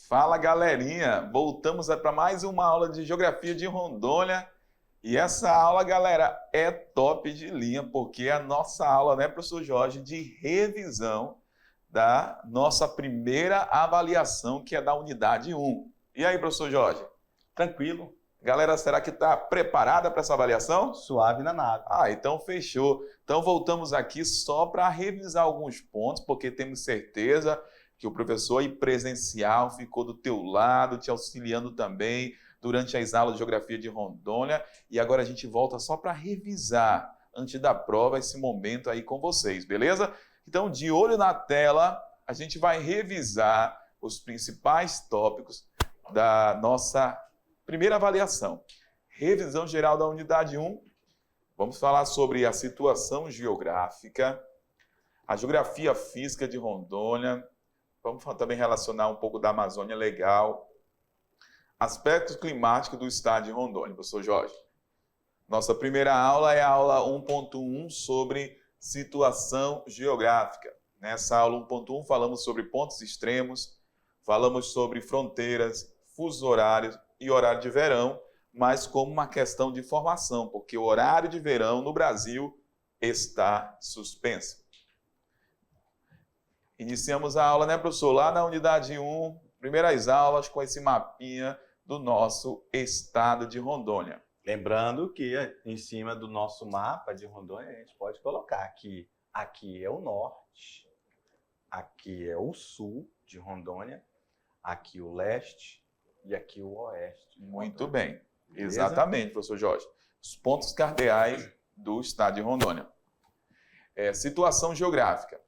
Fala, galerinha! Voltamos para mais uma aula de Geografia de Rondônia. E essa aula, galera, é top de linha, porque é a nossa aula, né, professor Jorge, de revisão da nossa primeira avaliação, que é da unidade 1. E aí, professor Jorge? Tranquilo. Galera, será que está preparada para essa avaliação? Suave na nave. Então fechou. Então voltamos aqui só para revisar alguns pontos, porque temos certeza que o professor aí presencial ficou do teu lado, te auxiliando também durante as aulas de Geografia de Rondônia. E agora a gente volta só para revisar, antes da prova, esse momento aí com vocês, beleza? Então, de olho na tela, a gente vai revisar os principais tópicos da nossa primeira avaliação. Revisão geral da unidade 1. Vamos falar sobre a situação geográfica, a geografia física de Rondônia. Vamos também relacionar um pouco da Amazônia Legal. Aspectos climáticos do estado de Rondônia, professor Jorge. Nossa primeira aula é a aula 1.1 sobre situação geográfica. Nessa aula 1.1 falamos sobre pontos extremos, falamos sobre fronteiras, fusos horários e horário de verão, mas como uma questão de formação, porque o horário de verão no Brasil está suspenso. Iniciamos a aula, né, professor? Lá na unidade 1, primeiras aulas com esse mapinha do nosso estado de Rondônia. Lembrando que em cima do nosso mapa de Rondônia, a gente pode colocar aqui é o norte, aqui é o sul de Rondônia, aqui o leste e aqui o oeste. Muito bem. Beleza? Exatamente, professor Jorge. Os pontos cardeais do estado de Rondônia. Situação geográfica.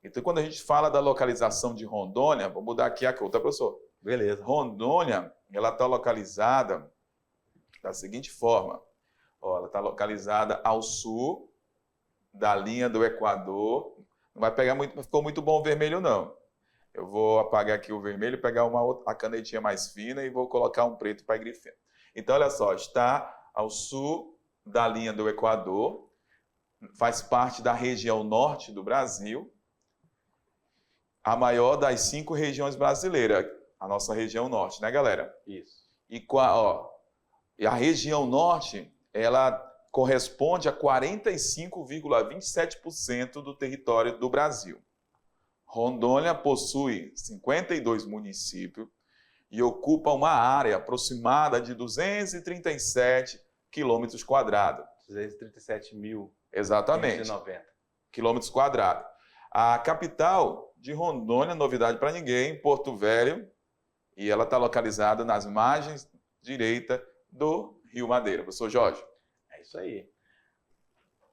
Então, quando a gente fala da localização de Rondônia, vou mudar aqui a cor, tá, professor? Beleza. Rondônia, ela está localizada da seguinte forma. Ela está localizada ao sul da linha do Equador. Não vai pegar muito, não ficou muito bom o vermelho, não. Eu vou apagar aqui o vermelho, pegar a canetinha mais fina e vou colocar um preto para grifar. Então, olha só, está ao sul da linha do Equador, faz parte da região norte do Brasil, a maior das 5 regiões brasileiras, a nossa região norte, né, galera? Isso. E a região norte, ela corresponde a 45,27% do território do Brasil. Rondônia possui 52 municípios e ocupa uma área aproximada de 237 quilômetros quadrados. 237 mil. Exatamente. 590 quilômetros quadrados. A capital de Rondônia, novidade para ninguém, Porto Velho, e ela está localizada nas margens direita do Rio Madeira. Professor Jorge. É isso aí.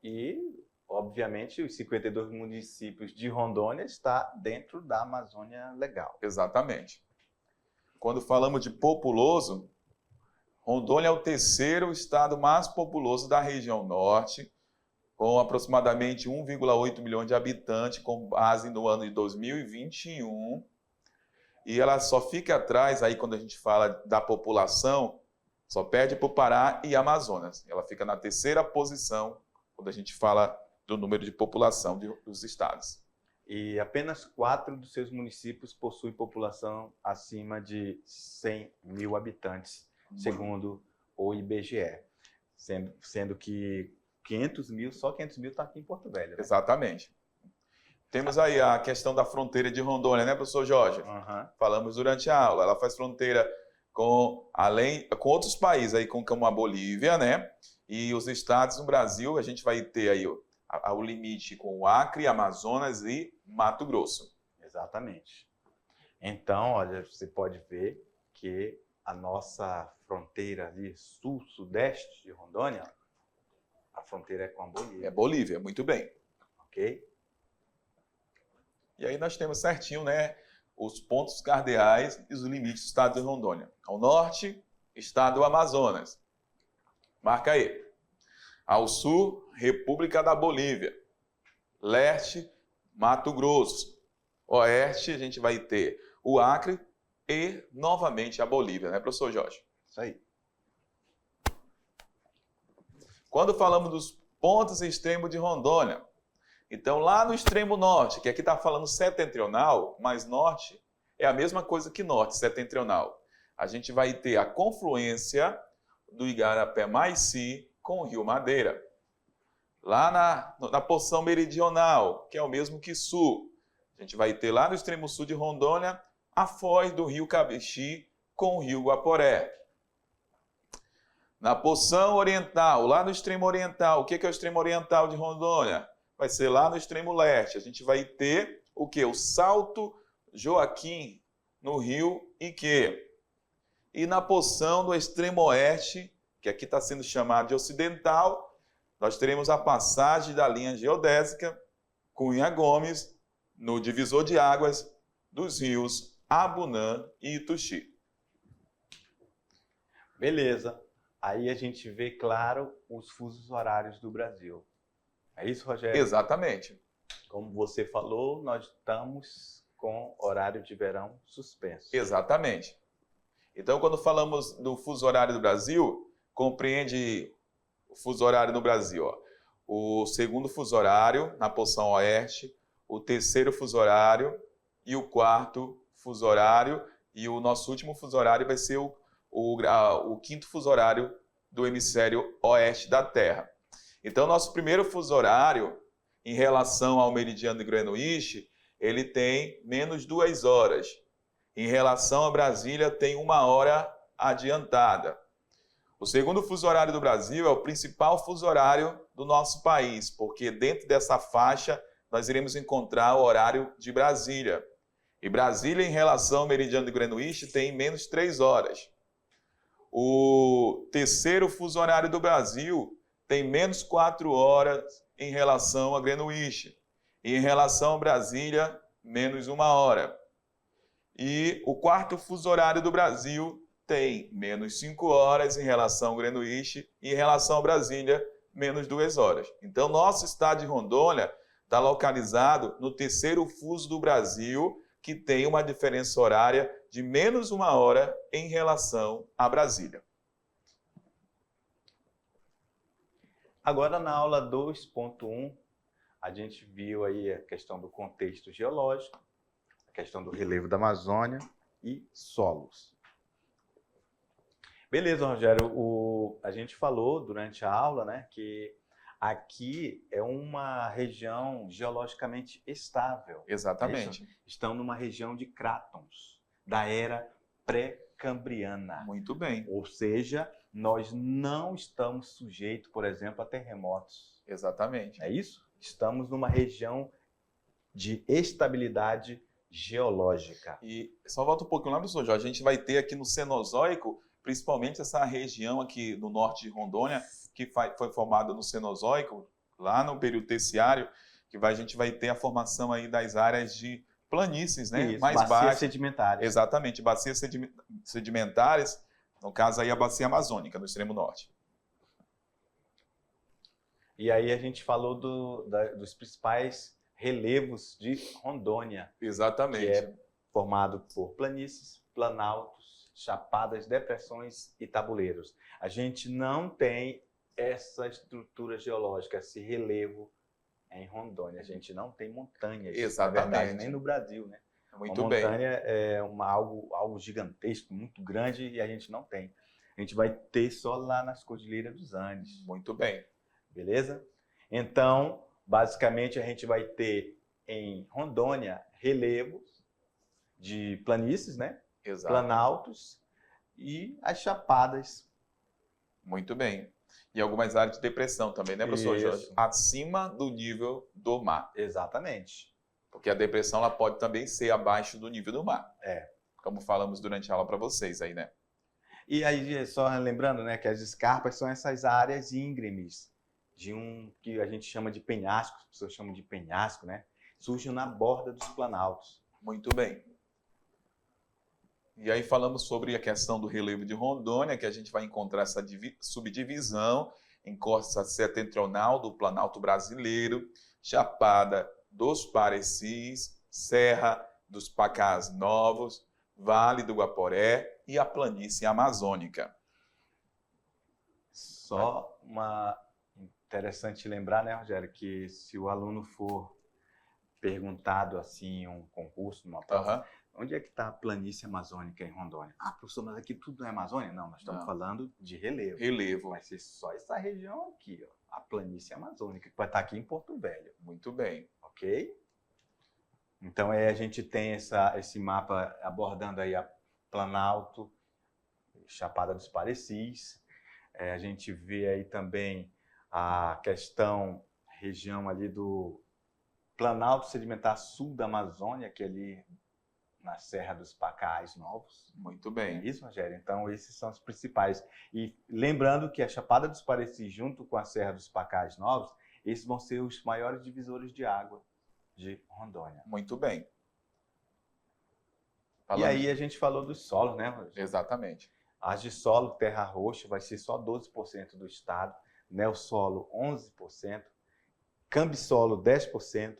E, obviamente, os 52 municípios de Rondônia está dentro da Amazônia Legal. Exatamente. Quando falamos de populoso, Rondônia é o terceiro estado mais populoso da região norte, com aproximadamente 1,8 milhão de habitantes, com base no ano de 2021. E ela só fica atrás, aí quando a gente fala da população, só perde para o Pará e Amazonas. Ela fica na terceira posição, quando a gente fala do número de população dos estados. E apenas 4 dos seus municípios possuem população acima de 100 mil habitantes, segundo o IBGE. Sendo que 500 mil, só 500 mil está aqui em Porto Velho. Né? Exatamente. Temos aí a questão da fronteira de Rondônia, né, professor Jorge? Uhum. Falamos durante a aula. Ela faz fronteira com outros países, aí, como a Bolívia, né? E os estados no Brasil, a gente vai ter aí o limite com o Acre, Amazonas e Mato Grosso. Exatamente. Então, olha, você pode ver que a nossa fronteira ali, sul-sudeste de Rondônia, a fronteira é com a Bolívia. É Bolívia, muito bem. Ok? E aí nós temos certinho, né, os pontos cardeais e os limites do estado de Rondônia. Ao norte, estado do Amazonas. Marca aí. Ao sul, República da Bolívia. Leste, Mato Grosso. Oeste, a gente vai ter o Acre e, novamente, a Bolívia, né, professor Jorge? Isso aí. Quando falamos dos pontos extremos de Rondônia, então lá no extremo norte, que aqui está falando setentrional, mas norte é a mesma coisa que norte, setentrional. A gente vai ter a confluência do Igarapé-Maici com o Rio Madeira. Lá na porção meridional, que é o mesmo que sul, a gente vai ter lá no extremo sul de Rondônia a foz do Rio Cabixi com o Rio Guaporé. Na porção oriental, lá no extremo oriental, o que é o extremo oriental de Rondônia? Vai ser lá no extremo leste. A gente vai ter o quê? O Salto Joaquim, no Rio Iquê. E na porção do extremo oeste, que aqui está sendo chamado de ocidental, nós teremos a passagem da linha geodésica Cunha Gomes, no divisor de águas dos rios Abunã e Ituxi. Beleza. Aí a gente vê, claro, os fusos horários do Brasil. É isso, Rogério? Exatamente. Como você falou, nós estamos com horário de verão suspenso. Exatamente. Então, quando falamos do fuso horário do Brasil, compreende o fuso horário no Brasil. Ó. O segundo fuso horário, na porção oeste, o terceiro fuso horário e o quarto fuso horário. E o nosso último fuso horário vai ser o quinto fuso horário do hemisfério oeste da Terra. Então, nosso primeiro fuso horário, em relação ao meridiano de Greenwich, ele tem menos 2 horas. Em relação a Brasília, tem 1 hora adiantada. O segundo fuso horário do Brasil é o principal fuso horário do nosso país, porque dentro dessa faixa nós iremos encontrar o horário de Brasília. E Brasília, em relação ao meridiano de Greenwich, tem menos 3 horas. O terceiro fuso horário do Brasil tem menos 4 horas em relação a Greenwich. E em relação a Brasília, menos 1 hora. E o quarto fuso horário do Brasil tem menos 5 horas em relação a Greenwich e em relação a Brasília, menos 2 horas. Então, nosso estado de Rondônia está localizado no terceiro fuso do Brasil, que tem uma diferença horária de menos 1 hora em relação a Brasília. Agora, na aula 2.1, a gente viu aí a questão do contexto geológico, a questão do relevo da Amazônia e solos. Beleza, Rogério. A gente falou durante a aula, né, que aqui é uma região geologicamente estável. Exatamente. Estão numa região de crátons, da era pré-cambriana. Muito bem. Ou seja, nós não estamos sujeitos, por exemplo, a terremotos. Exatamente. É isso? Estamos numa região de estabilidade geológica. E só volta um pouquinho lá, professor Jorge, a gente vai ter aqui no Cenozoico, principalmente essa região aqui no norte de Rondônia, que foi formada no Cenozoico, lá no período terciário, que a gente vai ter a formação aí das áreas de planícies, né? Isso, mais bacias baixas. sedimentares. Exatamente, bacias sedimentares, no caso aí a bacia amazônica, no extremo norte. E aí a gente falou dos principais relevos de Rondônia. Exatamente. Que é formado por planícies, planaltos, chapadas, depressões e tabuleiros. A gente não tem essa estrutura geológica, esse relevo em Rondônia. A gente não tem montanhas. Exatamente. Na verdade, nem no Brasil, né? Muito Uma bem. montanha é algo gigantesco, muito grande, e a gente não tem. A gente vai ter só lá nas Cordilheiras dos Andes. Muito bem. Beleza? Então, basicamente, a gente vai ter em Rondônia relevos de planícies, né? Exato. Planaltos e as chapadas. Muito bem. E algumas áreas de depressão também, né, professor Isso. Jorge? Acima do nível do mar. Exatamente. Porque a depressão ela pode também ser abaixo do nível do mar. É. Como falamos durante a aula para vocês aí, né? E aí, só lembrando, né, que as escarpas são essas áreas íngremes de que a gente chama de penhasco, as pessoas chamam de penhasco, né? Surgem na borda dos planaltos. Muito bem. E aí falamos sobre a questão do relevo de Rondônia, que a gente vai encontrar essa subdivisão em costa setentrional do Planalto Brasileiro, Chapada dos Parecis, Serra dos Pacás Novos, Vale do Guaporé e a Planície Amazônica. Só uma Interessante lembrar, né, Rogério, que se o aluno for perguntado assim em um concurso, numa prova, Aham. onde é que está a planície amazônica em Rondônia? Ah, professor, mas aqui tudo não é Amazônia? Não, nós estamos Não. falando de relevo. Relevo. Vai ser só essa região aqui, ó, a planície amazônica, que vai estar aqui em Porto Velho, Muito bem. ok? Então aí a gente tem esse mapa abordando aí a Planalto, Chapada dos Parecis. A gente vê aí também a região ali do Planalto Sedimentar Sul da Amazônia, que é ali na Serra dos Pacás Novos. Muito É bem. isso, Rogério? Então, esses são os principais. E lembrando que a Chapada dos Parecis, junto com a Serra dos Pacás Novos, esses vão ser os maiores divisores de água de Rondônia. Muito bem. E Falando- aí a gente falou dos solos, né, Rogério? Exatamente. Agissolo, terra roxa, vai ser só 12% do estado, neossolo 11%, cambissolo 10%,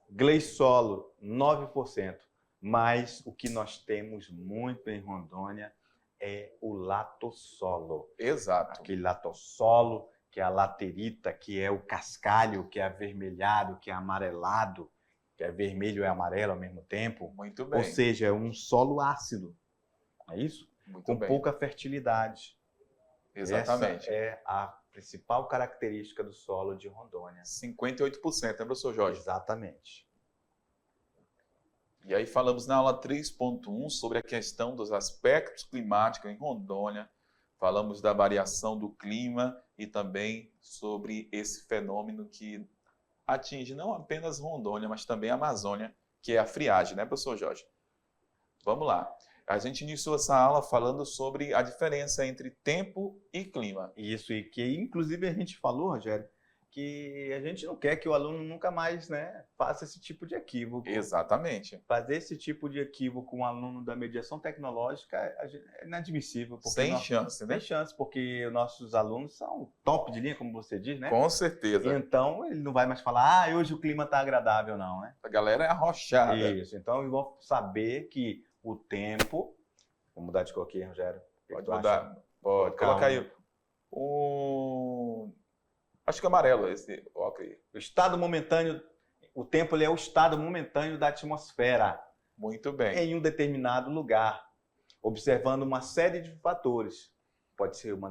gleissolo 9%, mas o que nós temos muito em Rondônia é o latossolo. Exato. Aquele latossolo, que é a laterita, que é o cascalho, que é avermelhado, que é amarelado, que é vermelho e amarelo ao mesmo tempo. Muito bem. Ou seja, é um solo ácido, é isso? Muito Com bem. pouca fertilidade. Exatamente. Essa é a principal característica do solo de Rondônia. 58%, né, professor Jorge? Exatamente. E aí falamos na aula 3.1 sobre a questão dos aspectos climáticos em Rondônia. Falamos da variação do clima e também sobre esse fenômeno que atinge não apenas Rondônia, mas também a Amazônia, que é a friagem, né, professor Jorge? Vamos lá. A gente iniciou essa aula falando sobre a diferença entre tempo e clima. Isso, e que inclusive a gente falou, Rogério, que a gente não quer que o aluno nunca mais, né, faça esse tipo de equívoco. Exatamente. Fazer esse tipo de equívoco com um aluno da mediação tecnológica é inadmissível. Porque Sem chance, né? Sem chance, porque nossos alunos são top de linha, como você diz, né? Com certeza. Então, ele não vai mais falar, hoje o clima está agradável, não, né? A galera é arrochada. Isso, então eles vão saber que o tempo... Vou mudar de cor aqui, Rogério. O que Pode tu acha? mudar. Pode. Colocar Coloca aí. Acho que é amarelo esse. Ok. O estado momentâneo, o tempo ele é o estado momentâneo da atmosfera Muito bem. em um determinado lugar, observando uma série de fatores. Pode ser uma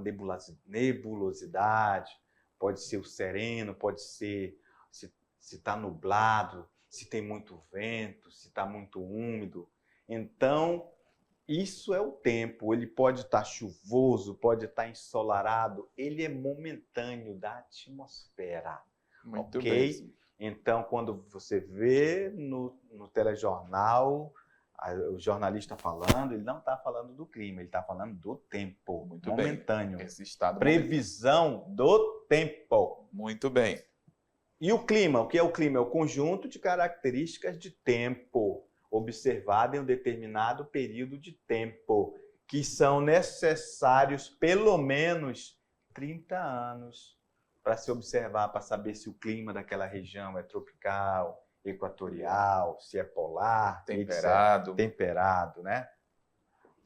nebulosidade, pode ser o sereno, pode ser se está nublado, se tem muito vento, se está muito úmido. Então, isso é o tempo. Ele pode estar chuvoso, pode estar ensolarado. Ele é momentâneo da atmosfera. Muito Ok? bem. Então, quando você vê no telejornal o jornalista falando, ele não está falando do clima, ele está falando do tempo Muito momentâneo. Esse estado. Previsão do tempo. Muito bem. E o clima? O que é o clima? É o conjunto de características de tempo observado em um determinado período de tempo, que são necessários pelo menos 30 anos para se observar, para saber se o clima daquela região é tropical, equatorial, se é polar, Temperado. etc. Temperado, né?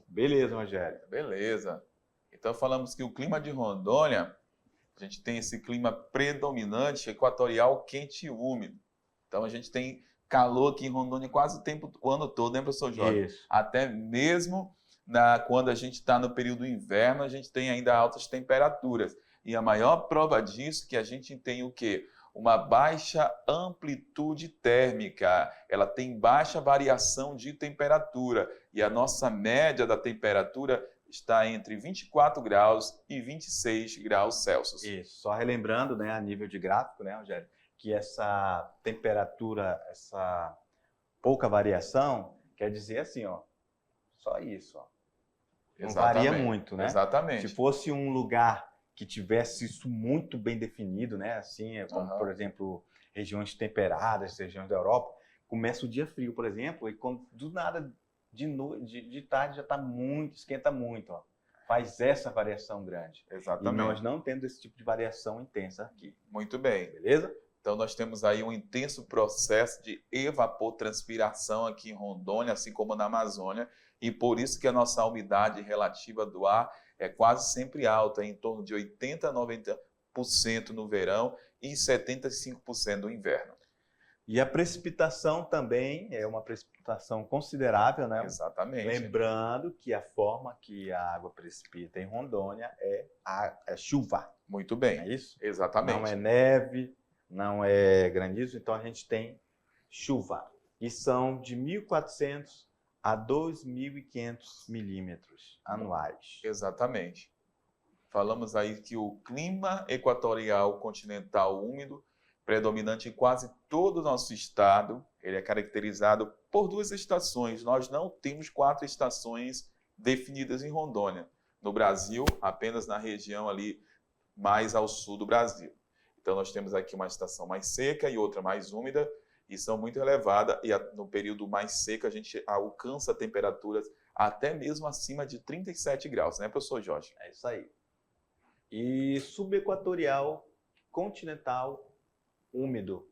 Beleza, Rogério. Beleza. Então falamos que o clima de Rondônia, a gente tem esse clima predominante, equatorial, quente e úmido. Então a gente tem calor aqui em Rondônia quase o ano todo, né, professor Jorge? Isso. Até mesmo quando a gente está no período inverno, a gente tem ainda altas temperaturas. E a maior prova disso é que a gente tem o quê? Uma baixa amplitude térmica. Ela tem baixa variação de temperatura. E a nossa média da temperatura está entre 24 graus e 26 graus Celsius. Isso. Só relembrando, né, a nível de gráfico, né, Rogério, que essa temperatura, essa pouca variação, quer dizer assim, ó, só isso, ó. Não varia muito, né? Exatamente. Se fosse um lugar que tivesse isso muito bem definido, né, assim, como, por exemplo, regiões temperadas, regiões da Europa, começa o dia frio, por exemplo, e quando, do nada, de tarde já está muito, esquenta muito, ó. Faz essa variação grande. Exatamente. E nós não temos esse tipo de variação intensa aqui. Muito bem. Beleza? Então, nós temos aí um intenso processo de evapotranspiração aqui em Rondônia, assim como na Amazônia, e por isso que a nossa umidade relativa do ar é quase sempre alta, em torno de 80% a 100% no verão e 75% no inverno. E a precipitação também é uma precipitação considerável, né? Exatamente. Lembrando que a forma que a água precipita em Rondônia é chuva. Muito bem. É isso? Exatamente. Não é neve, não é granizo, então a gente tem chuva. E são de 1.400 a 2.500 milímetros anuais. Exatamente. Falamos aí que o clima equatorial continental úmido, predominante em quase todo o nosso estado, ele é caracterizado por 2 estações. Nós não temos 4 estações definidas em Rondônia. No Brasil, apenas na região ali mais ao sul do Brasil. Então nós temos aqui uma estação mais seca e outra mais úmida, e são muito elevadas, e no período mais seco a gente alcança temperaturas até mesmo acima de 37 graus, né, professor Jorge? É isso aí. E subequatorial continental úmido.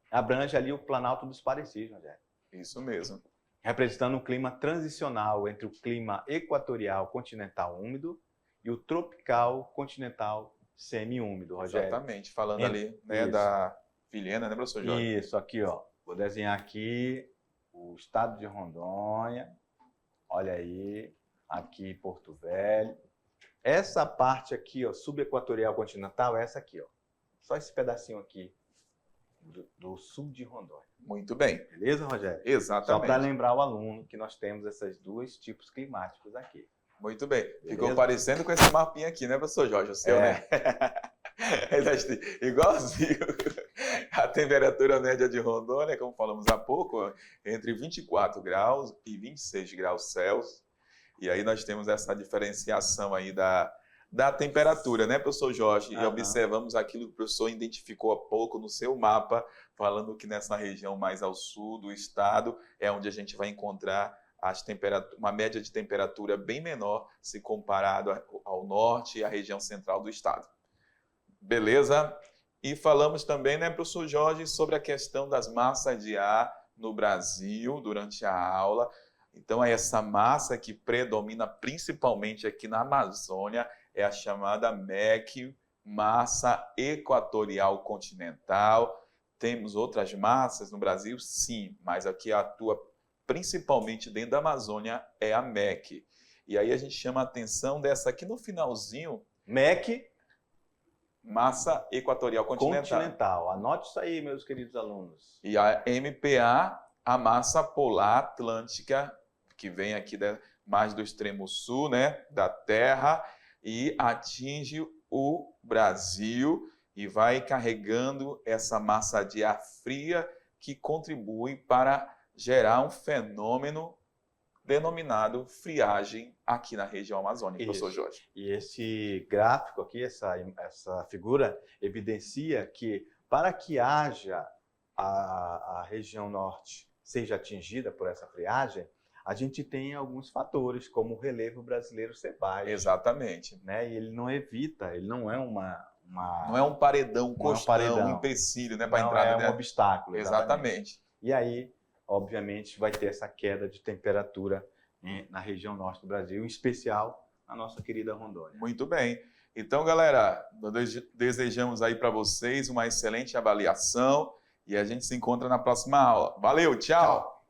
Abrange ali o Planalto dos Parecis, Rogério. Isso mesmo. Representando um clima transicional entre o clima equatorial continental úmido e o tropical continental semi-úmido, Rogério. Exatamente. Falando ali, né, da Vilhena, né, professor Jorge? Isso, aqui, ó. Vou desenhar aqui o estado de Rondônia. Olha aí, aqui Porto Velho. Essa parte aqui, ó, subequatorial continental, essa aqui, ó. Só esse pedacinho aqui do sul de Rondônia. Muito bem. Beleza, Rogério? Exatamente. Só para lembrar o aluno que nós temos esses 2 tipos climáticos aqui. Muito bem. Beleza? Ficou parecendo com esse mapinha aqui, né, professor Jorge? O seu, né? Igualzinho. A temperatura média de Rondônia, como falamos há pouco, entre 24 graus e 26 graus Celsius. E aí nós temos essa diferenciação aí da temperatura, né, professor Jorge? E observamos aquilo que o professor identificou há pouco no seu mapa, falando que nessa região mais ao sul do estado é onde a gente vai encontrar uma média de temperatura bem menor se comparado ao norte e à região central do estado. Beleza? E falamos também, né, professor Jorge, sobre a questão das massas de ar no Brasil durante a aula. Então, essa massa que predomina principalmente aqui na Amazônia é a chamada MEC, massa equatorial continental. Temos outras massas no Brasil? Sim, mas aqui atua principalmente dentro da Amazônia é a MEC. E aí a gente chama a atenção dessa aqui no finalzinho. MEC, massa equatorial continental. Anote isso aí, meus queridos alunos. E a MPA, a massa polar atlântica, que vem aqui mais do extremo sul, né, da Terra, e atinge o Brasil e vai carregando essa massa de ar fria que contribui para gerar um fenômeno denominado friagem aqui na região amazônica, professor Jorge. E esse gráfico aqui, essa figura, evidencia que para que haja a região norte seja atingida por essa friagem, a gente tem alguns fatores, como o relevo brasileiro ser baixo. Exatamente. Né? E ele não evita, ele não é não é um paredão, costão, um empecilho, né, para entrada. Não é um obstáculo. Exatamente. E aí, obviamente, vai ter essa queda de temperatura na região norte do Brasil, em especial na nossa querida Rondônia. Muito bem. Então, galera, nós desejamos aí para vocês uma excelente avaliação e a gente se encontra na próxima aula. Valeu, tchau!